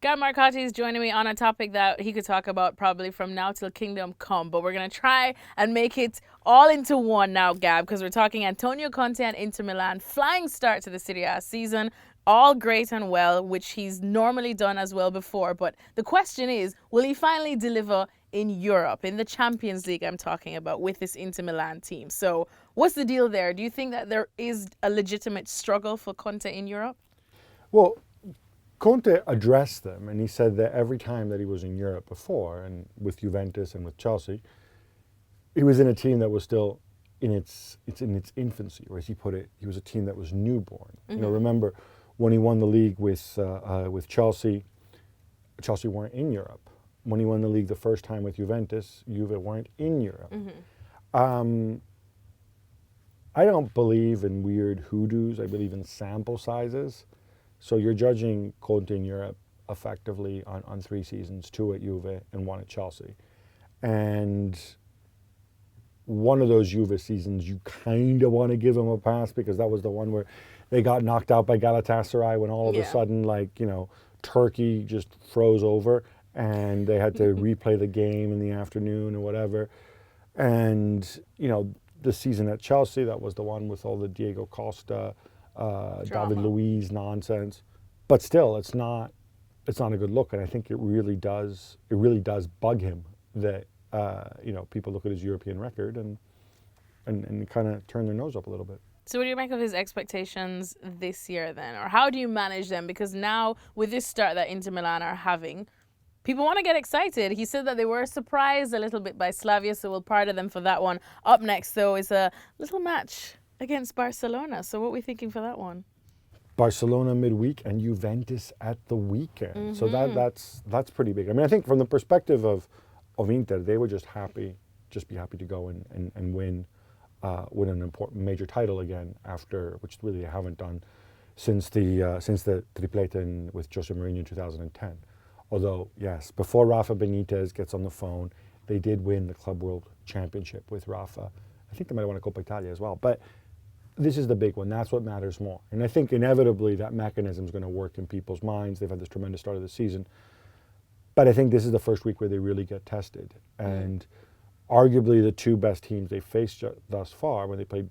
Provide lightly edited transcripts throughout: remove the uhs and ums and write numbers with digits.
Gab Marcotti is joining me on a topic that he could talk about probably from now till kingdom come, but we're going to try and make it all into one now, Gab, because we're talking Antonio Conte and Inter Milan. Flying start to the Serie A season, all great and well, which he's normally done as well before. But the question is, will he finally deliver in Europe, in the Champions League I'm talking about, with this Inter Milan team? So what's the deal there? Do you think that there is a legitimate struggle for Conte in Europe? Well, Conte addressed them, and he said that every time that he was in Europe before, and with Juventus and with Chelsea, he was in a team that was still in its infancy, or as he put it, he was a team that was newborn. You know, remember when he won the league with Chelsea, Chelsea weren't in Europe. When he won the league the first time with Juventus, Juve weren't in Europe. I don't believe in weird hoodoos. I believe in sample sizes. So you're judging Conte in Europe effectively on 3 seasons, 2 at Juve and 1 at Chelsea. And one of those Juve seasons, you kind of want to give him a pass because that was the one where they got knocked out by Galatasaray when all of a sudden, like, you know, Turkey just froze over and they had to replay the game in the afternoon or whatever. And, you know, the season at Chelsea, that was the one with all the Diego Costa, David Luiz nonsense, but still, it's not a good look, and I think it really does bug him that you know, people look at his European record and kind of turn their nose up a little bit. So what do you make of his expectations this year then, or how do you manage them? Because now with this start that Inter Milan are having, people want to get excited. He said that they were surprised a little bit by Slavia, so we'll pardon them for that one. Up next, though, is a little match against Barcelona. So what are we thinking for that one? Barcelona midweek and Juventus at the weekend. So that's pretty big. I mean, I think from the perspective of Inter, they were just be happy to go and win an important major title again after, which really they haven't done since the triplete with Jose Mourinho in 2010. Although, yes, before Rafa Benitez gets on the phone, they did win the Club World Championship with Rafa. I think they might have won a Coppa Italia as well. But this is the big one. That's what matters more. And I think inevitably that mechanism is going to work in people's minds. They've had this tremendous start of the season. But I think this is the first week where they really get tested. And arguably the 2 best teams they faced thus far, when they played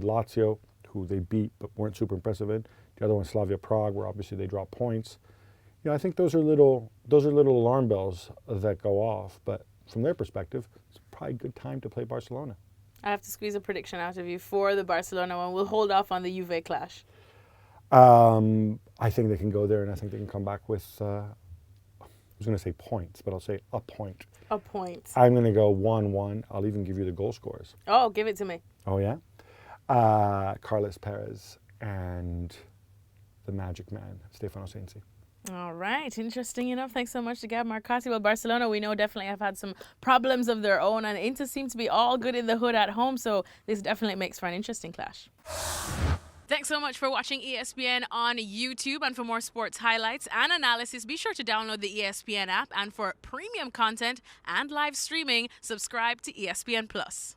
Lazio, who they beat but weren't super impressive in. The other one, Slavia Prague, where obviously they dropped points. You know, I think those are little alarm bells that go off. But from their perspective, it's probably a good time to play Barcelona. I have to squeeze a prediction out of you for the Barcelona one. We'll hold off on the Juve clash. I think they can go there, and I think they can come back with, I was going to say points, but I'll say a point. A point. I'm going to go 1-1. I'll even give you the goal scorers. Oh, give it to me. Oh, yeah? Carlos Perez and the magic man, Stefano Sensi. All right. Interesting enough. Thanks so much to Gab Marcotti. Well, Barcelona, we know, definitely have had some problems of their own, and Inter seems to be all good in the hood at home, so this definitely makes for an interesting clash. Thanks so much for watching ESPN on YouTube, and for more sports highlights and analysis, be sure to download the ESPN app, and for premium content and live streaming, subscribe to ESPN Plus.